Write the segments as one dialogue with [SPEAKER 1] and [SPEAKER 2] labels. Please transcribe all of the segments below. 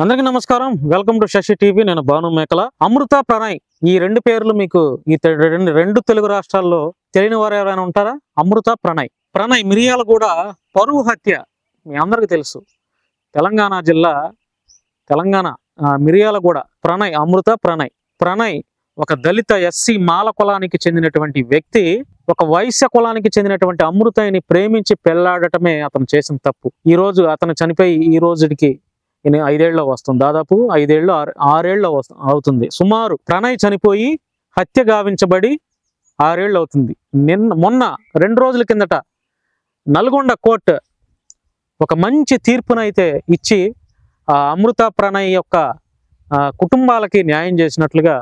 [SPEAKER 1] అందరికీ నమస్కారం. Welcome to Shashi TV. నేను భాను మేకల. అమృత, ప్రణయ్ ఈ రెండు పేర్లు మీకు ఈ రెండు తెలుగు రాష్ట్రాల్లో తెలియని వారు ఎవరైనా ఉంటారా? అమృత, ప్రణయ్ మిరియాలగూడ పరువు హత్య మీ అందరికీ తెలుసు. తెలంగాణ జిల్లా, తెలంగాణ మిరియాలగూడ. అమృత ప్రణయ్ ఒక దళిత ఎస్సీ మాల కులానికి చెందినటువంటి వ్యక్తి ఒక వైశ్య కులానికి చెందినటువంటి అమృతని ప్రేమించి పెళ్లాడటమే అతను చేసిన తప్పు. ఈ రోజు అతను చనిపోయి ఈ రోజుకి 5 ఏళ్ళు వస్తుంది. దాదాపు 5 ఏళ్ళు 6 ఏళ్ళు అవుతుంది. సుమారు ప్రణయ్ చనిపోయి హత్య గావించబడి 6 ఏళ్ళు అవుతుంది. మొన్న 2 రోజుల కిందట నల్గొండ కోర్టు ఒక మంచి తీర్పునైతే ఇచ్చి అమృత ప్రణయ్ యొక్క కుటుంబాలకి న్యాయం చేసినట్లుగా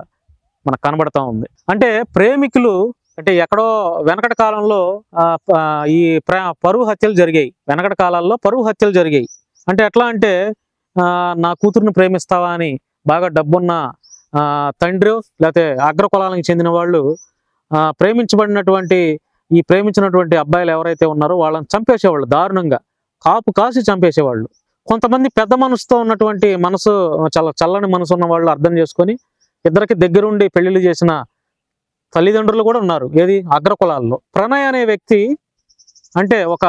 [SPEAKER 1] మనకు కనబడతా ఉంది. అంటే ప్రేమికులు అంటే ఎక్కడో వెనకటి కాలంలో ఈ పరువు హత్యలు జరిగాయి. వెనకటి కాలాల్లో పరువు హత్యలు జరిగాయి. అంటే ఎట్లా అంటే నా కూతురుని ప్రేమిస్తావా అని బాగా డబ్బున్న తండ్రి లేకపోతే అగ్రకులాలకు చెందిన వాళ్ళు ప్రేమించినటువంటి అబ్బాయిలు ఎవరైతే ఉన్నారో వాళ్ళని చంపేసేవాళ్ళు, దారుణంగా కాపు కాసి చంపేసేవాళ్ళు. కొంతమంది పెద్ద మనసుతో ఉన్నటువంటి మనసు, చాలా చల్లని మనసు ఉన్న వాళ్ళు అర్థం చేసుకొని ఇద్దరికి దగ్గరుండి పెళ్లిళ్ళు చేసిన తల్లిదండ్రులు కూడా ఉన్నారు. ఏది అగ్రకులాల్లో. ప్రణయ్ అనే వ్యక్తి అంటే ఒక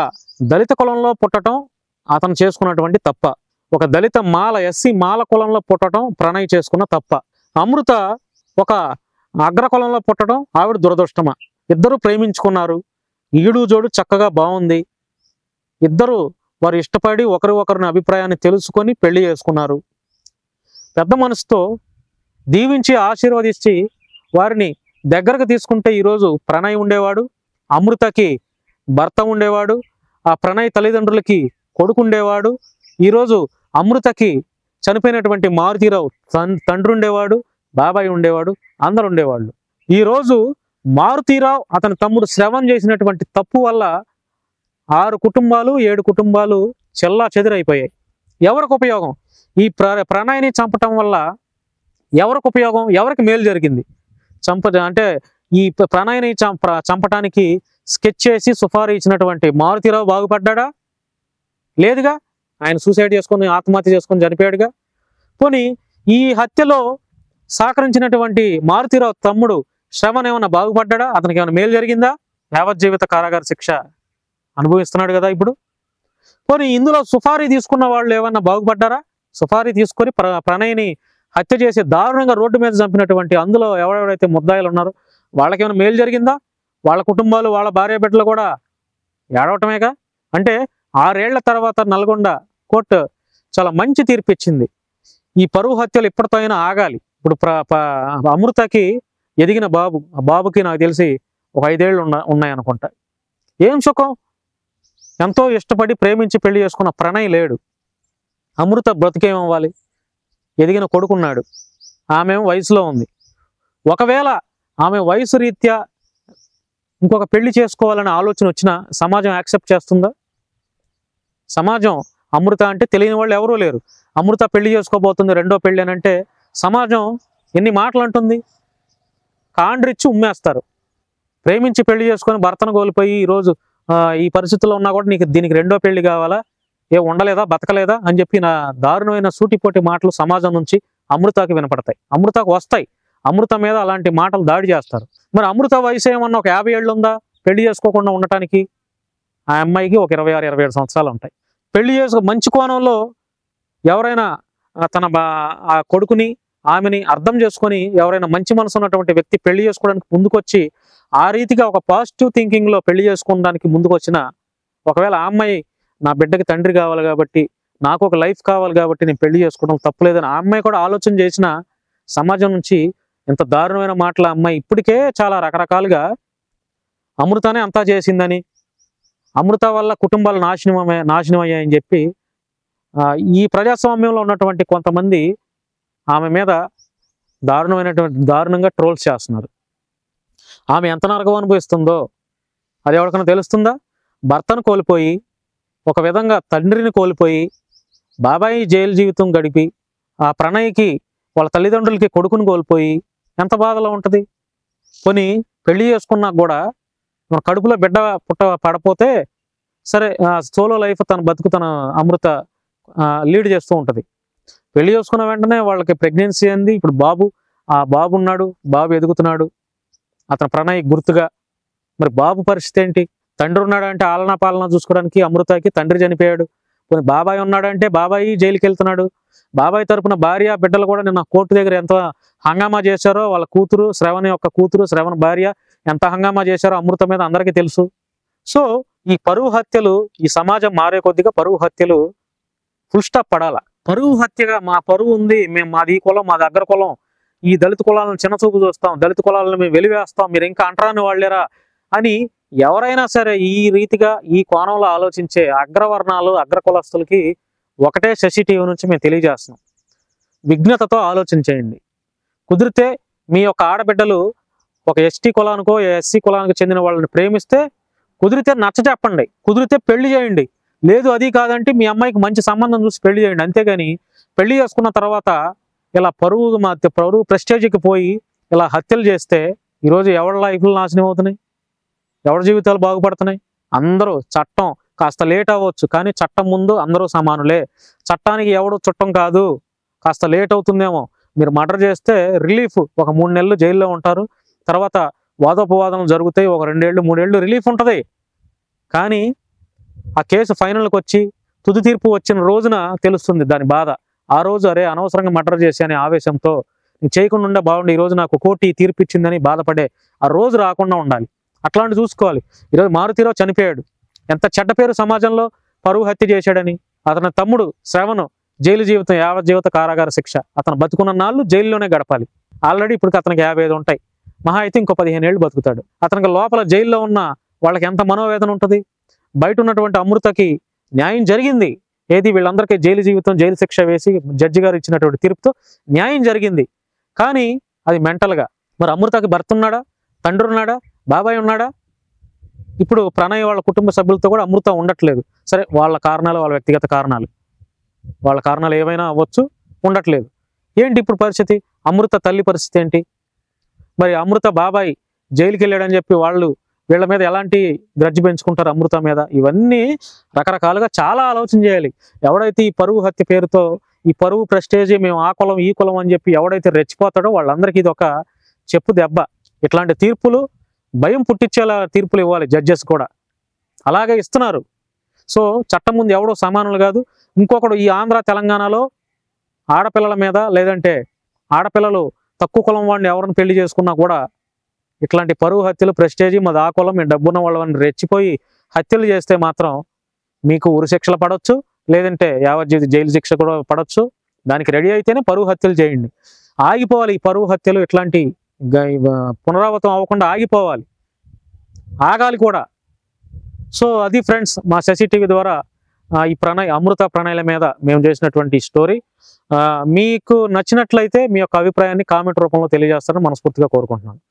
[SPEAKER 1] దళిత కులంలో పుట్టడం అతను చేసుకున్నటువంటి తప్ప. ఒక దళిత ఎస్సీ మాల కులంలో పుట్టడం ప్రణయ్ చేసుకున్న తప్ప. అమృత ఒక అగ్ర కులంలో పుట్టడం ఆవిడ దురదృష్టమా. ఇద్దరు ప్రేమించుకున్నారు. ఈడు జోడు చక్కగా బాగుంది. ఇద్దరు వారు ఇష్టపడి ఒకరిని అభిప్రాయాన్ని తెలుసుకొని పెళ్లి చేసుకున్నారు. పెద్ద మనసుతో దీవించి ఆశీర్వదించి వారిని దగ్గరకు తీసుకుంటే ఈరోజు ప్రణయ్ ఉండేవాడు, అమృతకి భర్త ఉండేవాడు, ఆ ప్రణయ్ తల్లిదండ్రులకి కొడుకు ఉండేవాడు. ఈరోజు అమృతకి చనిపోయినటువంటి మారుతీరావు తండ్రి ఉండేవాడు, బాబాయ్ ఉండేవాడు, అందరు ఉండేవాళ్ళు. ఈరోజు మారుతీరావు అతని తమ్ముడు శ్రవణ్ చేసినటువంటి తప్పు వల్ల 6 కుటుంబాలు 7 కుటుంబాలు చెల్లా చెదిరైపోయాయి. ఎవరికి ఉపయోగం? ఈ ప్రణయ్ని చంపటం వల్ల ఎవరికి ఉపయోగం? ఎవరికి మేలు జరిగింది? అంటే ఈ ప్రణయ్ని చంపటానికి స్కెచ్ చేసి సుఫారీ ఇచ్చినటువంటి మారుతీరావు బాగుపడ్డా? లేదుగా. ఆయన సూసైడ్ చేసుకొని ఆత్మహత్య చేసుకొని చనిపోయాడుగా. పోనీ ఈ హత్యలో సహకరించినటువంటి మారుతీరావు తమ్ముడు శ్రవణ్ ఏమన్నా బాగుపడ్డా? అతనికి ఏమైనా మేలు జరిగిందా? యావజ్జీవిత కారాగార శిక్ష అనుభవిస్తున్నాడు కదా ఇప్పుడు. పోనీ ఇందులో సుఫారీ తీసుకున్న వాళ్ళు ఏమన్నా బాగుపడ్డారా? సుఫారీ తీసుకొని ప్రణయ్ని హత్య చేసి దారుణంగా రోడ్డు మీద చంపినటువంటి అందులో ఎవరెవరైతే ముద్దాయిలు ఉన్నారో వాళ్ళకేమైనా మేలు జరిగిందా? వాళ్ళ కుటుంబాలు, వాళ్ళ భార్య బిడ్డలు కూడా ఏడవటమేగా. అంటే 6 ఏళ్ల తర్వాత నల్గొండ కోర్టు చాలా మంచి తీర్పు ఇచ్చింది. ఈ పరువు హత్యలు ఇప్పటితో అయినా ఆగాలి. ఇప్పుడు అమృతకి ఎదిగిన బాబు, ఆ బాబుకి నాకు తెలిసి ఒక 5 ఏళ్ళు ఉన్నాయనుకుంటా. ఏం సుఖం? ఎంతో ఇష్టపడి ప్రేమించి పెళ్లి చేసుకున్న ప్రణయ్ లేడు. అమృత బ్రతికేమవ్వాలి? ఎదిగిన కొడుకున్నాడు, ఆమె వయసులో ఉంది. ఒకవేళ ఆమె వయసు రీత్యా ఇంకొక పెళ్లి చేసుకోవాలనే ఆలోచన వచ్చినా సమాజం యాక్సెప్ట్ చేస్తుందా? సమాజం అమృత అంటే తెలియని వాళ్ళు ఎవరూ లేరు. అమృత పెళ్లి చేసుకోబోతుంది, 2వ పెళ్లి అని అంటే సమాజం ఎన్ని మాటలు అంటుంది? కాండ్రిచ్చి ఉమ్మేస్తారు. ప్రేమించి పెళ్లి చేసుకొని భర్తను కోల్పోయి ఈరోజు ఈ పరిస్థితుల్లో ఉన్నా కూడా దీనికి 2వ పెళ్లి కావాలా, ఉండలేదా, బతకలేదా అని చెప్పి నా దారుణమైన సూటిపోటి మాటలు సమాజం నుంచి అమృతకి వినపడతాయి, అమృతకు వస్తాయి. అమృత మీద అలాంటి మాటలు దాడి చేస్తారు. మరి అమృత వయసు ఏమన్నా ఒక 50 ఏళ్ళు ఉందా పెళ్లి చేసుకోకుండా ఉండటానికి? ఆ అమ్మాయికి ఒక 26-27 సంవత్సరాలు ఉంటాయి. పెళ్లి మంచి కోణంలో ఎవరైనా తన ఆ కొడుకుని ఆమెని అర్థం చేసుకొని ఎవరైనా మంచి మనసు ఉన్నటువంటి వ్యక్తి పెళ్లి చేసుకోవడానికి ముందుకొచ్చి ఆ రీతిగా ఒక పాజిటివ్ థింకింగ్లో పెళ్లి చేసుకోవడానికి ముందుకొచ్చిన, ఒకవేళ ఆ అమ్మాయి నా బిడ్డకి తండ్రి కావాలి కాబట్టి, నాకు ఒక లైఫ్ కావాలి కాబట్టి నేను పెళ్లి చేసుకోవడం తప్పులేదని ఆ అమ్మాయి కూడా ఆలోచన చేసిన, సమాజం నుంచి ఇంత దారుణమైన మాటల అమ్మాయి ఇప్పటికే చాలా రకరకాలుగా అమృతనే అంతా చేసిందని, అమృత వల్ల కుటుంబాలు నాశనం అయ్యాయని చెప్పి ఈ ప్రజాస్వామ్యంలో ఉన్నటువంటి కొంతమంది ఆమె మీద దారుణంగా ట్రోల్స్ చేస్తున్నారు. ఆమె ఎంత నరకం అనుభవిస్తుందో అది ఎవరికైనా తెలుస్తుందా? భర్తను కోల్పోయి, ఒక విధంగా తండ్రిని కోల్పోయి, బాబాయి జైలు జీవితం గడిపి, ఆ ప్రణయ్కి వాళ్ళ తల్లిదండ్రులకి కొడుకుని కోల్పోయి ఎంత బాధలో ఉంటుంది. కొని పెళ్లి చేసుకున్నా కూడా మన కడుపులో బిడ్డ పడపోతే సరే, సోలో లైఫ్ తన బతుకు తన అమృత లీడ్ చేస్తూ ఉంటుంది. పెళ్లి చేసుకున్న వెంటనే వాళ్ళకి ప్రెగ్నెన్సీ అంది. ఇప్పుడు ఆ బాబు ఉన్నాడు, బాబు ఎదుగుతున్నాడు, అతను ప్రణయ్ గుర్తుగా. మరి బాబు పరిస్థితి ఏంటి? తండ్రి ఉన్నాడంటే ఆలనా పాలన చూసుకోవడానికి అమృతకి తండ్రి చనిపోయాడు. కొన్ని బాబాయ్ ఉన్నాడంటే బాబాయి జైలుకి వెళ్తున్నాడు. బాబాయ్ తరపున భార్య బిడ్డలు కూడా నిన్న కోర్టు దగ్గర ఎంత హంగామా చేశారో, వాళ్ళ కూతురు శ్రవణ్ యొక్క కూతురు శ్రవణ్ భార్య ఎంత హంగామా చేశారో అమృత మీద అందరికీ తెలుసు. సో ఈ పరువు హత్యలు, ఈ సమాజం మారే కొద్దిగా పరువు హత్యలు ఫుల్ స్టాప్ పడాల. పరువు హత్యగా మా పరువు ఉంది, మాది ఈ కులం, మా దగ్గర కులం, ఈ దళిత కులాలను చిన్నచూపు చూస్తాం, దళిత కులాలను మేము వెలివేస్తాం, మీరు ఇంకా అంటరాని వాళ్ళేరా అని ఎవరైనా సరే ఈ రీతిగా ఈ కోణంలో ఆలోచించే అగ్రవర్ణాలు అగ్ర కులస్తులకి ఒకటే శశి టీవీ నుంచి మేము తెలియజేస్తున్నాం. విజ్ఞతతో ఆలోచించేయండి. కుదిరితే మీ యొక్క ఆడబిడ్డలు ఒక ఎస్టీ కులానికో ఎస్సీ కులానికి చెందిన వాళ్ళని ప్రేమిస్తే కుదిరితే నచ్చ చెప్పండి, కుదిరితే పెళ్లి చేయండి. లేదు అది కాదంటే మీ అమ్మాయికి మంచి సంబంధం చూసి పెళ్లి చేయండి. అంతేగాని పెళ్లి చేసుకున్న తర్వాత ఇలా పరువు ప్రెస్టేజ్కి పోయి ఇలా హత్యలు చేస్తే ఈరోజు ఎవరి లైఫ్లు నాశనం అవుతున్నాయి, ఎవరి జీవితాలు బాగుపడుతున్నాయి? అందరూ చట్టం కాస్త లేట్ అవ్వచ్చు, కానీ చట్టం ముందు అందరూ సమానులే. చట్టానికి ఎవడు చుట్టం కాదు. కాస్త లేట్ అవుతుందేమో, మీరు మర్డర్ చేస్తే రిలీఫ్ ఒక 3 నెలలు జైల్లో ఉంటారు, తర్వాత వాదోపవాదనలు జరుగుతాయి, ఒక 2 ఏళ్ళు 3 ఏళ్ళు రిలీఫ్ ఉంటుంది. కానీ ఆ కేసు ఫైనల్కి వచ్చి తుది తీర్పు వచ్చిన రోజున తెలుస్తుంది దాని బాధ. ఆ రోజు అరే అనవసరంగా మర్డర్ చేసి అనే ఆవేశంతో నేను చేయకుండా ఉండే బాగుండి, ఈరోజు నాకు కోర్టు ఈ తీర్పు ఇచ్చిందని బాధపడే ఆ రోజు రాకుండా ఉండాలి. అట్లాంటి చూసుకోవాలి. ఈరోజు మారుతీరావు చనిపోయాడు, ఎంత చెడ్డ పేరు సమాజంలో, పరువు హత్య చేశాడని. అతని తమ్ముడు శ్రవణ్ జైలు జీవితం, యావజ్జీవిత కారాగార శిక్ష. అతను బతుకున్న నాళ్ళు జైల్లోనే గడపాలి. ఆల్రెడీ ఇప్పుడు అతనికి 55 ఉంటాయి, మహా అయితే ఇంకో 15 ఏళ్ళు బతుకుతాడు. అతనికి లోపల జైల్లో ఉన్న వాళ్ళకి ఎంత మనోవేదన ఉంటుంది. బయట ఉన్నటువంటి అమృతకి న్యాయం జరిగింది. ఏది వీళ్ళందరికీ జైలు జీవితం, జైలు శిక్ష వేసి జడ్జి గారు ఇచ్చినటువంటి తీర్పుతో న్యాయం జరిగింది. కానీ అది మెంటల్గా. మరి అమృతకి భర్త ఉన్నాడా, తండ్రి ఉన్నాడా, బాబాయ్ ఉన్నాడా? ఇప్పుడు ప్రణయ్ వాళ్ళ కుటుంబ సభ్యులతో కూడా అమృత ఉండట్లేదు. సరే వాళ్ళ కారణాలు, వాళ్ళ వ్యక్తిగత కారణాలు, వాళ్ళ కారణాలు ఏమైనా అవ్వచ్చు, ఉండట్లేదు. ఏంటి ఇప్పుడు పరిస్థితి? అమృత తల్లి పరిస్థితి ఏంటి? మరి అమృత బాబాయ్ జైలుకి వెళ్ళాడని చెప్పి వీళ్ళ మీద ఎలాంటి గ్రడ్జ్ పెంచుకుంటారు అమృత మీద? ఇవన్నీ రకరకాలుగా చాలా ఆలోచన చేయాలి. ఎవడైతే ఈ పరువు హత్య పేరుతో ఈ పరువు ప్రెస్టేజ్, మేము ఆ కులం ఈ కులం అని చెప్పి ఎవడైతే రెచ్చిపోతాడో వాళ్ళందరికీ ఇది ఒక చెప్పు దెబ్బ. ఇట్లాంటి తీర్పులు భయం పుట్టించేలా తీర్పులు ఇవ్వాలి జడ్జెస్ కూడా. అలాగే ఇస్తున్నారు. సో చట్టం ముందు ఎవడో సమానులు కాదు. ఇంకొకడు ఈ ఆంధ్ర తెలంగాణలో ఆడపిల్లల మీద, లేదంటే ఆడపిల్లలు తక్కువ కులం వాడిని ఎవరిని పెళ్లి చేసుకున్నా కూడా ఇట్లాంటి పరువు హత్యలు, ప్రెస్టేజీ, మాది ఆ కులం, మేము డబ్బున్న వాళ్ళని రెచ్చిపోయి హత్యలు చేస్తే మాత్రం మీకు ఉరి శిక్షలు పడవచ్చు, లేదంటే యావజ్జీవిత జైలు శిక్ష కూడా పడవచ్చు. దానికి రెడీ అయితేనే పరువు హత్యలు చేయండి. ఆగిపోవాలి ఈ పరువు హత్యలు, ఇట్లాంటి పునరావృతం అవ్వకుండా ఆగిపోవాలి, ఆగాలి కూడా. సో అది ఫ్రెండ్స్, మా శశి టీవీ ద్వారా ఈ అమృత ప్రణయ్ల మీద మేము చేసినటువంటి స్టోరీ. మీకు నచ్చినట్లయితే మీ యొక్క అభిప్రాయాన్ని కామెంట్ రూపంలో తెలియజేస్తారని మనస్ఫూర్తిగా కోరుకుంటున్నాను.